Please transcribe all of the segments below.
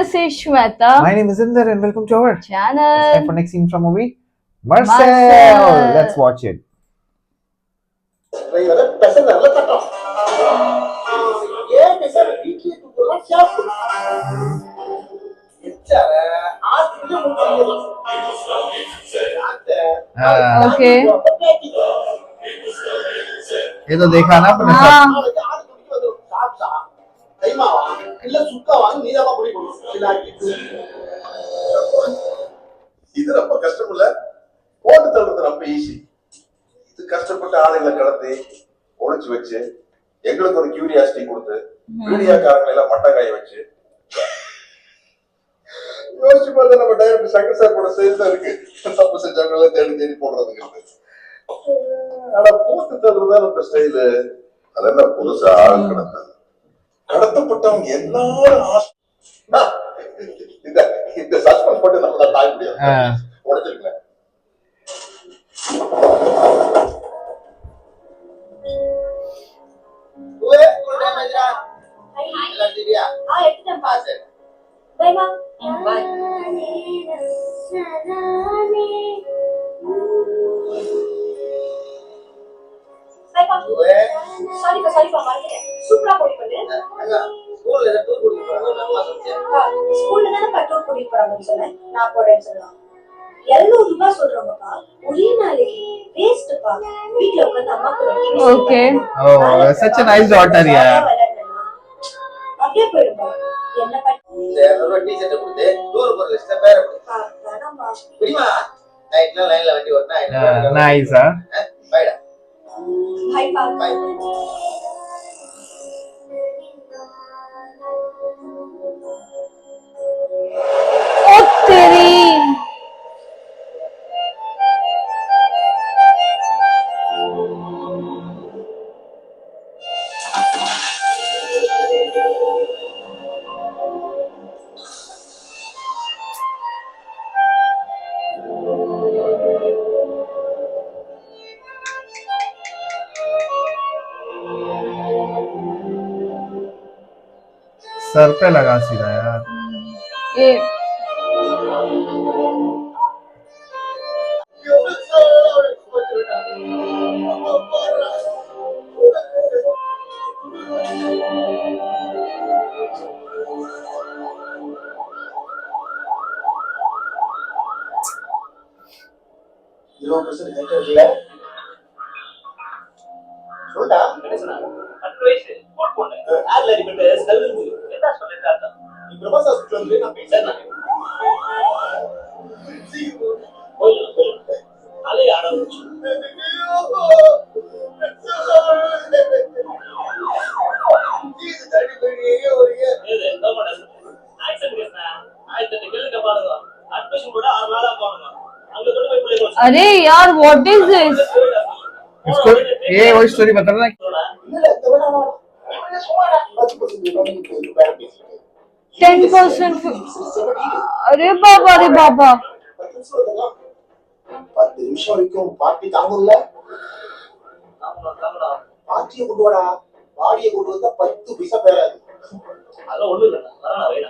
this is Shweta. My name is Inder and welcome to our channel. It's time for next scene from movie Marcel. Marcel. Let's watch it. Okay. ये तो देखा ना अपने हाँ. இது ரொம்ப கஷ்டம் இல்ல, போட்டு தள்ளுறது ரொம்ப ஈஸி. இது கஷ்டப்பட்ட ஆளுங்களை கடத்தி ஒழிச்சு வச்சு எங்களுக்கு ஒரு கியூரியாசிட்டி கொடுத்து மீடியாக்காரங்களை எல்லாம் மட்டக்காய வச்சு யோசிச்சு பார்த்தா நம்ம டைரக்டர் சங்கர் சார் கூட சேர்ந்து இருக்கு. தப்பு செஞ்சவங்கள தேடி தேடி போடுறதுங்கிறது. ஆனா போட்டு தள்ளுறதுதான் நம்ம ஸ்டைலு. அதெல்லாம் புதுசா ஆள் கடத்தப்பட்டவங்க எல்லாரும் இந்த சஸ்பென்ஸ் போட்டு நம்மள தாய் முடியாது. உடைச்சிருக்கேன். சூப்பரா போய் பண்ணு. ஸ்கூல்ல ஏதோ டூர் கூட்டிட்டு போறாங்க. அம்மா சொல்லுங்க. ஸ்கூல்ல தான டூர் கூட்டிட்டு போறாங்கன்னு சொன்னேன். நான் போறேன்னு சொல்லலாம். 700 ரூபாய் சொல்றோம்ப்பா. ஒரே நாளைக்கு வேஸ்ட்ப்பா. வீட்ல உட்கார்ந்து அம்மா கூட TV Okay. Oh, such a nice daughter, yeah. அப்படியே போயிடுப்பா. என்ன பண்ணி இந்த 200 ரூபாய் டீச்சர்ட்ட கொடுத்து டூர் போற லிஸ்ட்ல பேர போடுப்பா. வேணாம்பா. புரியுமா? நைட்ல லைன்ல வண்டி ஓட்டனா nice, huh? பைடா. பை பா. பை. Oh तेरी. सर पे लगा सीधा यार. ये சொல்டா என்ன சொன்னாங்க? 10 வயசு போட் போனே. ஆட்ல அடிபட்டு செல்லுது. என்ன சொல்லிட்டாங்க? நீ பிரபாஸ் ஹாஸ்பிடல் வந்து நான் பேசறேன். போய் அலை ஆரம்பிச்சு. இது தடி பெரிய ஒரு இது கவர்மெண்ட் ஆக்சன் கேஸ்னா ஆயிரத்தி கேளுங்க பாருங்க. அட்மிஷன் கூட 6 நாளா போறங்க. அங்க கொண்டு போய் புள்ளைய வச்சு. अरे यार what is this? इसको ये वही स्टोरी बता रहा है. 10%. अरे बाबा रे बाबा. 10 நிமிஷம் வரைக்கும் பார்ட்டி தாங்கும்ல. பார்ட்டியை கொண்டு வாடா. பாடியை கொண்டு வந்தா 10 பைசா பேராது. அத ஒண்ணு இல்ல. வரணும் வைடா.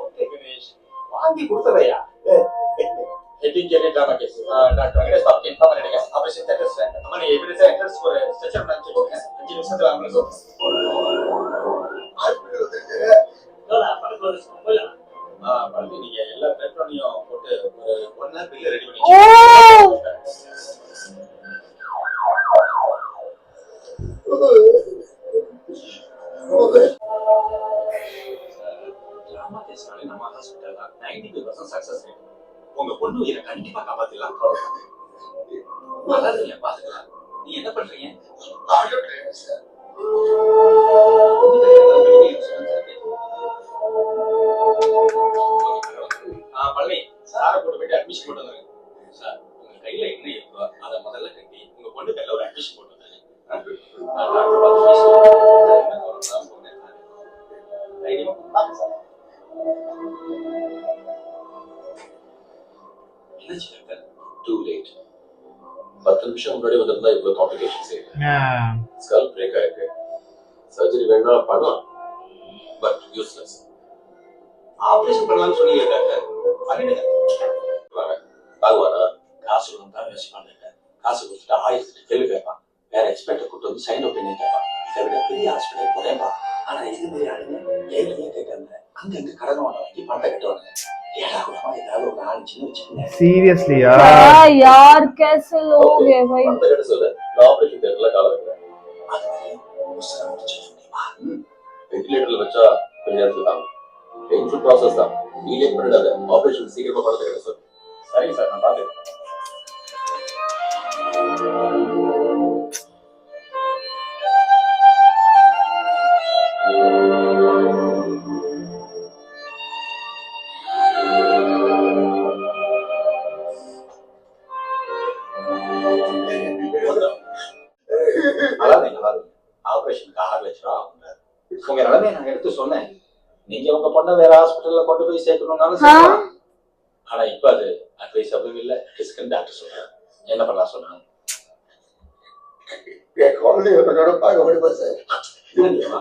ஓகே கணேஷ். வாங்கி கொடுத்தறையா. Heading Jerry drama case. Dr. Venkatesh Babu inform and guess operation status. Amani evidence enters for stretcher plan check. Continue to the ambulance. போடா படுறது போல. படுது நீங்க எல்லா பெட்ரோனியும் போட்டு ஒரு 1 hour பில் ரெடி பண்ணி. drama case நம்ம ஹாஸ்பிடல்ல 92% சக்சஸ் ரேட். உங்க பொண்ணு உயிரை கண்டிப்பா காப்பாத்திடலாம். அதாவது பாத்துக்கலாம். நீ என்ன பண்றீங்க? பழனி சாரை போட்டு போயிட்டு அட்மிஷன் போட்டு வந்துருங்க. சார் உங்க கையில என்ன இருக்கோ அதை முதல்ல கட்டி உங்க பொண்ணு கையில ஒரு அட்மிஷன் போட்டு வந்துருங்க. Too late. 10 நிமிஷம் முன்னாடி வந்திருந்தா இவ்வளவு காம்ப்ளிகேஷன்ஸ் ஸ்கல் பிரேக் ஆயிருக்கு. சர்ஜரி வேணா பண்ணலாம். But useless. ஆபரேஷன் பண்ணலாம்னு சொன்னீங்க டாக்டர், பண்ணிடுங்க. பாகுவாரா காசு கொடுத்தா வேஸ்ட் பண்ணுங்க. காசு கொடுத்துட்டு 1008 கேள்வி கேட்பான். வேற எக்ஸ்பெக்டர் கூட்டு வந்து சைன் ஒப்பீனியன் கேட்பான். இதை விட பெரிய ஹாஸ்பிட்டல் போறேன்பா. ஆனா இது மாதிரி ஆளுங்க ஏழையே கேட்கறாங்க. அங்கங்க கடன் வாங்கி பணத்தை கட்டுவாங்க. ஏடா கூடமா ஏதாவது ஒரு ஆள் சின்ன வச்சுக்கோங்க. सीरियसली क्या यार यार कैसे लोग हैं भाई பணத்தை கட்ட சொல்ல நான் ஆபரேஷன் தேட்டர்ல கால வைக்கிறேன். அது வரையும் உசுரை முடிச்சு முடியுமா? வெண்டிலேட்டர்ல வச்சா கொஞ்ச நேரத்துல தான் பெயின்ஃபுல் ப்ராசஸ் தான். டீலே பண்ணிடாத. ஆபரேஷன் சீக்கிரமா பணத்தை கட்ட சொல்லு. சரிங்க சார், நான் பாத்துக்கிறேன். ஆபரேஷனுக்கு 6 லட்சம் ரூபா ஆகுங்க. உங்க நிலைமையை நான் எடுத்து சொன்னேன். நீங்க உங்க பொண்ணை வேற ஹாஸ்பிட்டல்ல கொண்டு போய் சேர்க்கணும்னாலும் சொல்லலாம். ஆனா இப்ப அது அட்வைஸபிள் இல்ல, ரிஸ்க்னு டாக்டர் சொல்றாங்க. என்ன பண்ணலாம் சொன்னாங்க? என் குழந்தைய என்னோட பார்க்க முடியுமா சார்? இல்லையா?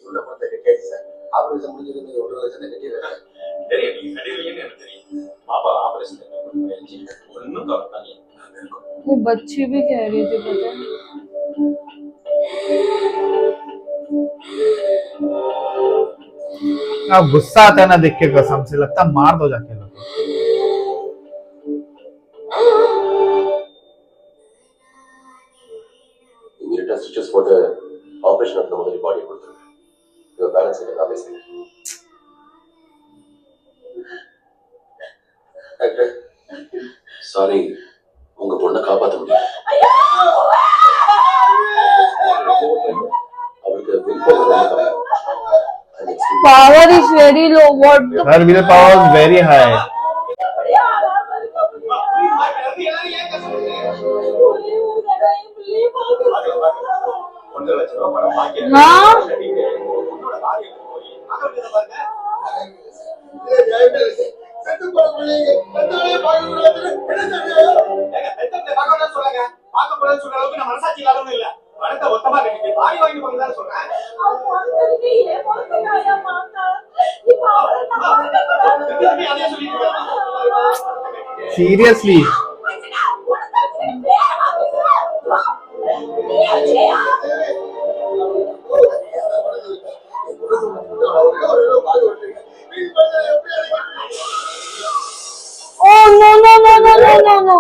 இவ்வளவு பணத்தை கட்டியாச்சு சார். ஆபரேஷன் முடிஞ்சது நீங்க 1 லட்சத்தை கட்டிடுறேன். தெரியும், நீங்க கட்டிடுவீங்கன்னு எனக்கு தெரியும். பாப்பா ஆபரேஷன் ஒன்னும் கவலைப்படாதீங்க. நாங்க இருக்கோம். वो बच्ची भी कह रही थी पता है अब गुस्सा आता है ना देख के, कसम से लगता है मार दो जाके लोग. இமீடியட்டா ஸ்டிச்சஸ் போட்டு ஆபரேஷன் நடந்த முதல்ல பாடி கொடுத்துருங்க. இவர் பேலன்ஸ் என்ன பேசுறீங்க? டாக்டர் சாரி, உங்க பொண்ணை காப்பாற்ற முடியும். அவருக்கு power is very low what the Her willpower is very high. हाँ செத்து போன பிள்ளைங்க பெத்தவங்களே பார்க்க கூடாதுன்னு என்ன சொல்றீங்க? சொல்ற அளவுக்கு நான் மனசாட்சி இல்லாதவங்க இல்ல. பணத்தை ஒத்தமா கட்டிட்டு பாடி வாங்கி போங்கன்னு சொல்றேன். திருப்பி அதே சொல்லிட்டு இருக்காங்க. Seriously. oh no no no no no no no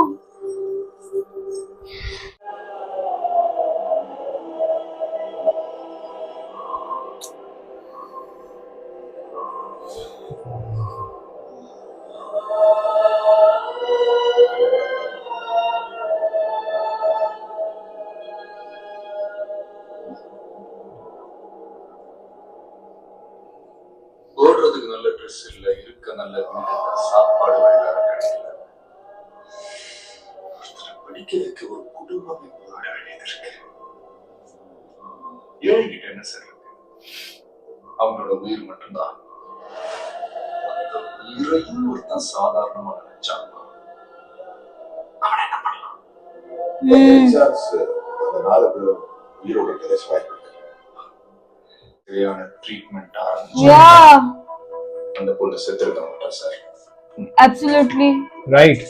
ஓடுறதுக்கு நல்ல ட்ரெஸ் இல்ல, இருக்க நல்ல வீடு, சாப்பாடு வழியாக கிடைக்கல. படிக்கிறதுக்கு ஒரு குடும்பமே போராட வேண்டியது இருக்கு. ஏழைகிட்ட என்ன சார் இருக்கு? அவனோட உயிர் மட்டும்தான். அந்த உயிரையும் ஒருத்தன் சாதாரணமா நினைச்சான் அவன் என்ன பண்ணலாம்? அந்த 4 பேரும் உயிரோட கிடைச்ச வாய்ப்பு இருக்கு. சரியான ட்ரீட்மெண்ட் ஆரம்பிச்சு yeah அந்த பொண்ணு செத்துருக்க மாட்டா சார். absolutely Right.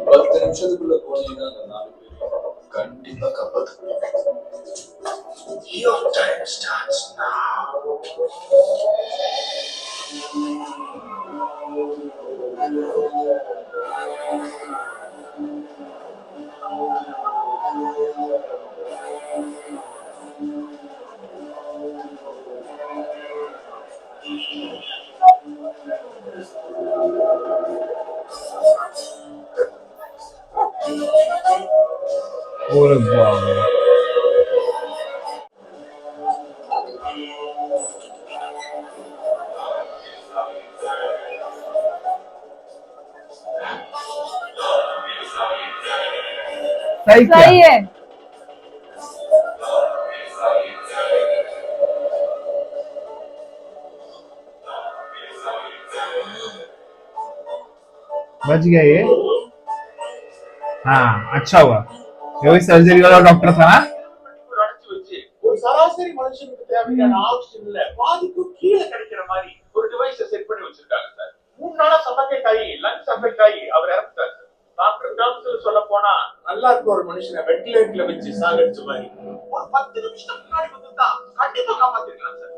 பத்து நிமிஷத்துக்குள்ள போனீங்கன்னா அந்த 4 பேரும் கண்டிப்பா காப்பாற்ற முடியும். Your time starts now. ஒரு பாபு. सही क्या? सही है. बच गया ये. हाँ अच्छा हुआ. ये वही सर्जरी वाला डॉक्टर था ना. அடைச்சு வச்சு ஒரு சராசரி மனுஷனுக்கு தேவையான ஆக்சிஜன்ல பாதிக்கு கீழே கிடைக்கிற மாதிரி ஒரு டிவைஸை செட் பண்ணி வச்சிருக்காங்க சார். 3 நாளா சஃபகேட் ஆகி லங்ஸ் அஃபெக்ட் ஆகி அவர் இறந்துட்டார் சார். டாக்டர் டேர்ம்ஸ்ல சொல்ல போனா நல்லா இருக்க ஒரு மனுஷனை வென்டிலேட்டர்ல வச்சு சாகடிச்ச மாதிரி ஒரு 10 நிமிஷம் முன்னாடி வந்துதான் கண்டிப்பா காப்பாத்திருக்கலாம் சார்.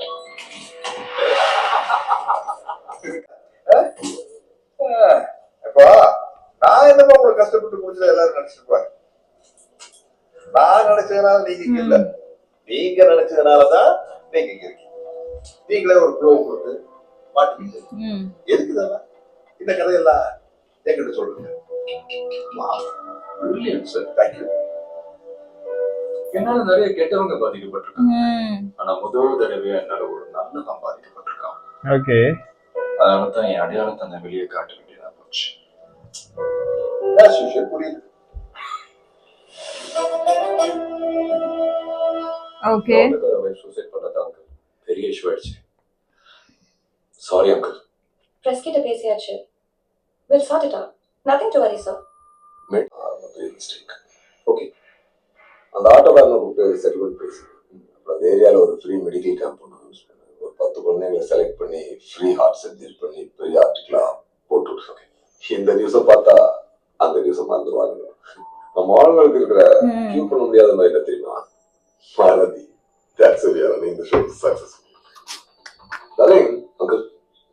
இப்போ நான் என்னமா உங்களுக்கு கஷ்டப்பட்டு முடிச்சது எல்லாரும் நினைச்சிருப்பாங்க. நான் நினைச்சதுனால நீங்க இங்க இல்ல, நீங்க நினைச்சதுனாலதான் நீங்க இங்க இருக்கீங்க. நீங்களே ஒரு க்ளோ கொடுத்து மாட்டுவீங்க. எதுக்குதானா இந்த கதையெல்லாம் என்கிட்ட சொல்லுங்க. Sir thank you. என்னால நிறைய கெட்டவங்க பாதிக்கப்பட்டிருக்காங்க. ஆனா முதல் தடவையா என்னால ஒரு நல்லதான் பாதிக்கப்பட்டிருக்கான். ஓகே. அதனாலதான் என் அடையாளத்தை நான் வெளியே காட்ட வேண்டியதா போச்சு. புரியுது. ओके. சூசைட் பண்ணது அங்கிள் பெரிய இஷ்யூ ஆயிடுச்சு. Sorry uncle. பிரஸ் கிட்ட பேசியாச்சு. We'll sort it out. Nothing to worry, sir. Mistake. Okay. அந்த ஆட்டோக்காரனை கூப்பிட்டு செட்டில்மெண்ட் பேசி அப்புறம் அந்த ஏரியாவில் ஒரு ஃப்ரீ மெடிக்கல் கேம்ப் ஒன்று ஒரு 10 குழந்தைங்களை செலக்ட் பண்ணி ஃப்ரீ ஹார்ட் சர்ஜரி பண்ணி பெரிய ஆர்டிக்கலாக போட்டு விட்டுருக்கேன். இந்த நியூஸை பார்த்தா அந்த நியூஸை மறந்துடுவாங்க. நம்ம ஆளுங்களுக்கு இருக்கிற கியூ பண்ண முடியாத மாதிரி என்ன தெரியுமா? Malathi. That's why we are running the show successfully. Darling, uncle,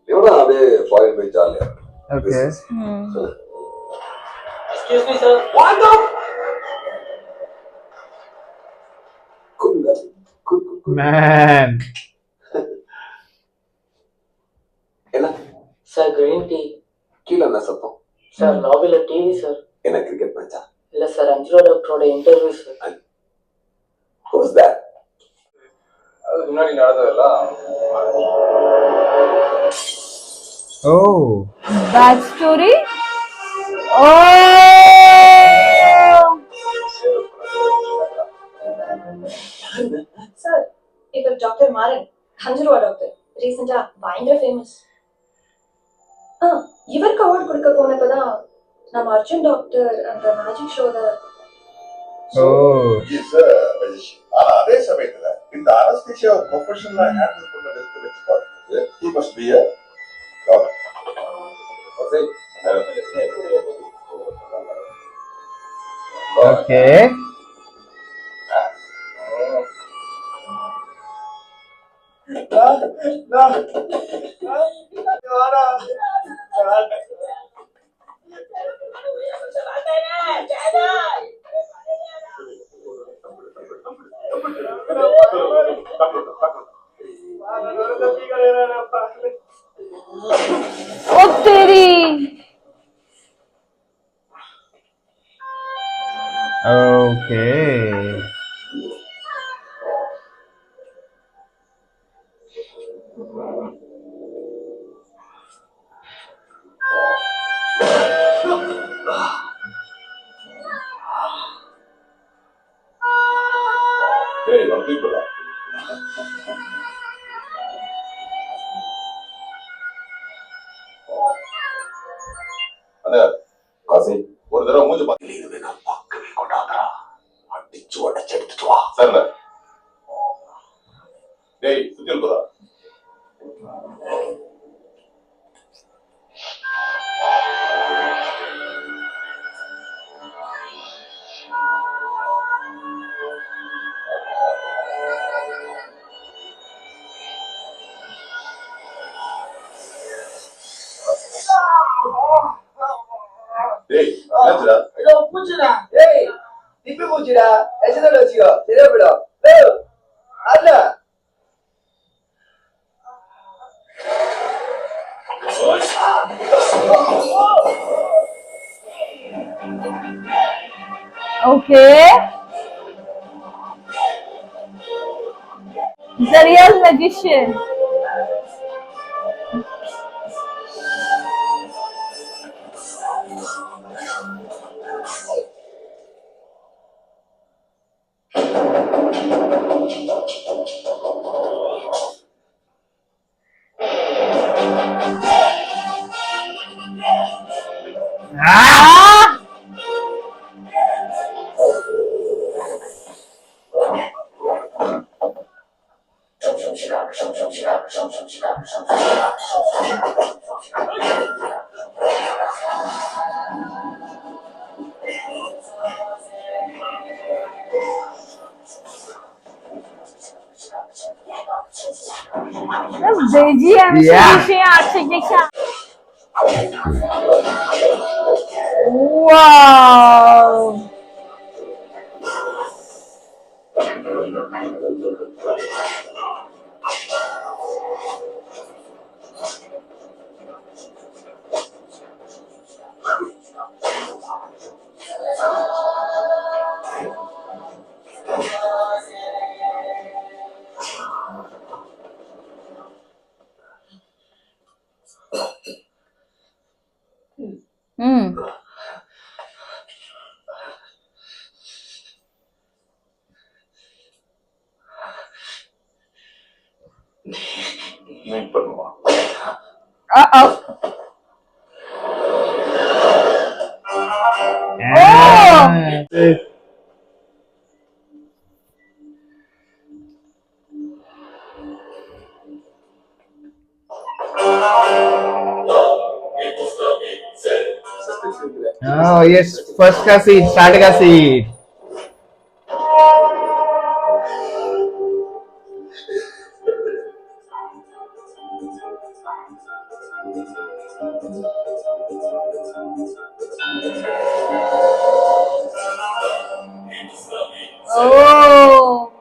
எவ்வளோ அப்படியே ஃபாரின் போய் ஜாலியா. Okay. Excuse me sir. What the Man. என்ன சார் கிரீன் டீ. கீழே என்ன சத்தம்? சார் லாபில டிவி சார். என்ன கிரிக்கெட் மேட்சா? இல்ல சார் அஞ்சுரா டாக்டரோட இன்டர்வியூ சார். Who's that? அதுக்கு முன்னாடி நடந்ததெல்லாம் Oh. Back story. Oh. Sir, இவர் டாக்டர் மாறன், ஹஞ்சருவா டாக்டர். ரீசெண்டா பயங்கர ஃபேமஸ். இவருக்கு அவார்ட் கொடுக்க போனப்பதான் நம்ம அர்ஜுன் டாக்டர் அந்த மேஜிக் ஷோல Oh. ஆனா அதே சமயத்துல இந்த அனஸ்தீசியா ப்ரொஃபஷனலா ஹேண்டில் பண்ணது வச்சு பார்க்கும்போது he must be a doctor. Okay. ओ तेरी. Okay. Hey, I'm people. அண்ணா காசி ஒரு தடவை மூஞ்சி பார்த்து இதுவே நான் பார்க்கவே கொண்டாடுறா. அடிச்சு உடச்சு எடுத்துட்டு வா. சரிண்ணா. டேய் சுத்தியல் போதா. டேய் என்னாச்சுடா? ஏதோ பூச்சுடா. ஏய் திப்பி பூச்சிடா எச்சதோட வச்சுக்கோ சரியா போயிடும். அல்ல okay. The real magician. Ah! BGM Yeah. finishing articulation. Wow. Hmm. Meet பண்ணுவோம். Uh-oh. Oh yes, first का seat, start का seat. Oh.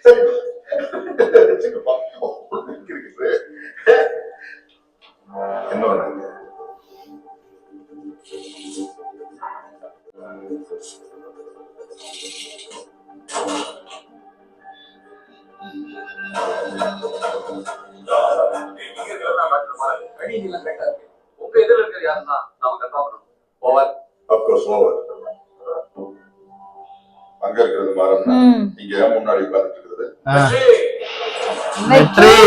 சரி வச்சுக்கப்பா. உனக்கு இருக்குது. என்ன பண்ணாங்க? உங்க எதிரில் இருக்கிற யாருன்னா நாம கட்டாகணும். ஓவர். Of course over. அங்க இருக்கிறது மரம் தான். Hmm. இங்க முன்னாடி உட்கார்ந்துட்டு இருக்குது. Victory.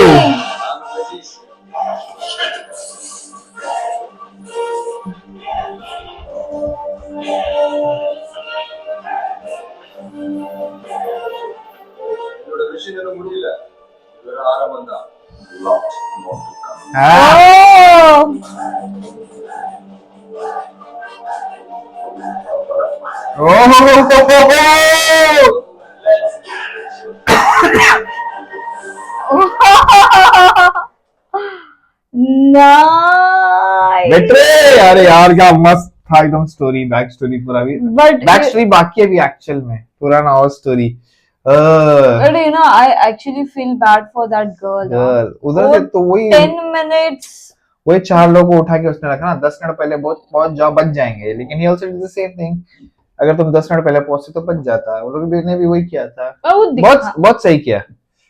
என்னோட விஷயம் என்ன முடியல. இது ஆரம்பம் தான். Ah. Oh. Nice. Victory. अरे यार क्या मस्त था एकदम स्टोरी, बैक स्टोरी पूरा भी. But बैक स्टोरी बाकी है भी एक्चुअल में, पूरा ना और story. but you know, I actually feel bad for that girl. Girl उधर से तो वही 10 minutes. वही 4 लोगों को उठा के उसने रखा ना, 10 मिनट पहले बहुत बहुत जॉब बच जाएंगे, लेकिन ही also did the same thing. अगर तुम 10 मिनट पहले पहुंचते तो बच जाता. वो लोग ने भी वही किया था. वो बहुत बहुत सही किया.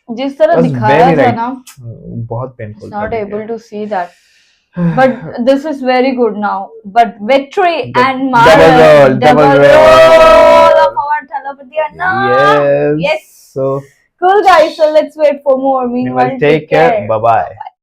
जिस तरह Was दिखाया very था right. ना, बहुत painful. not able to see that. But this is very good now. But Victory and Mara, double roll of our Thalapathy Anna. Yes. Yes. So Cool guys. So let's wait for more. meanwhile, Meanwhile, take care. Bye bye.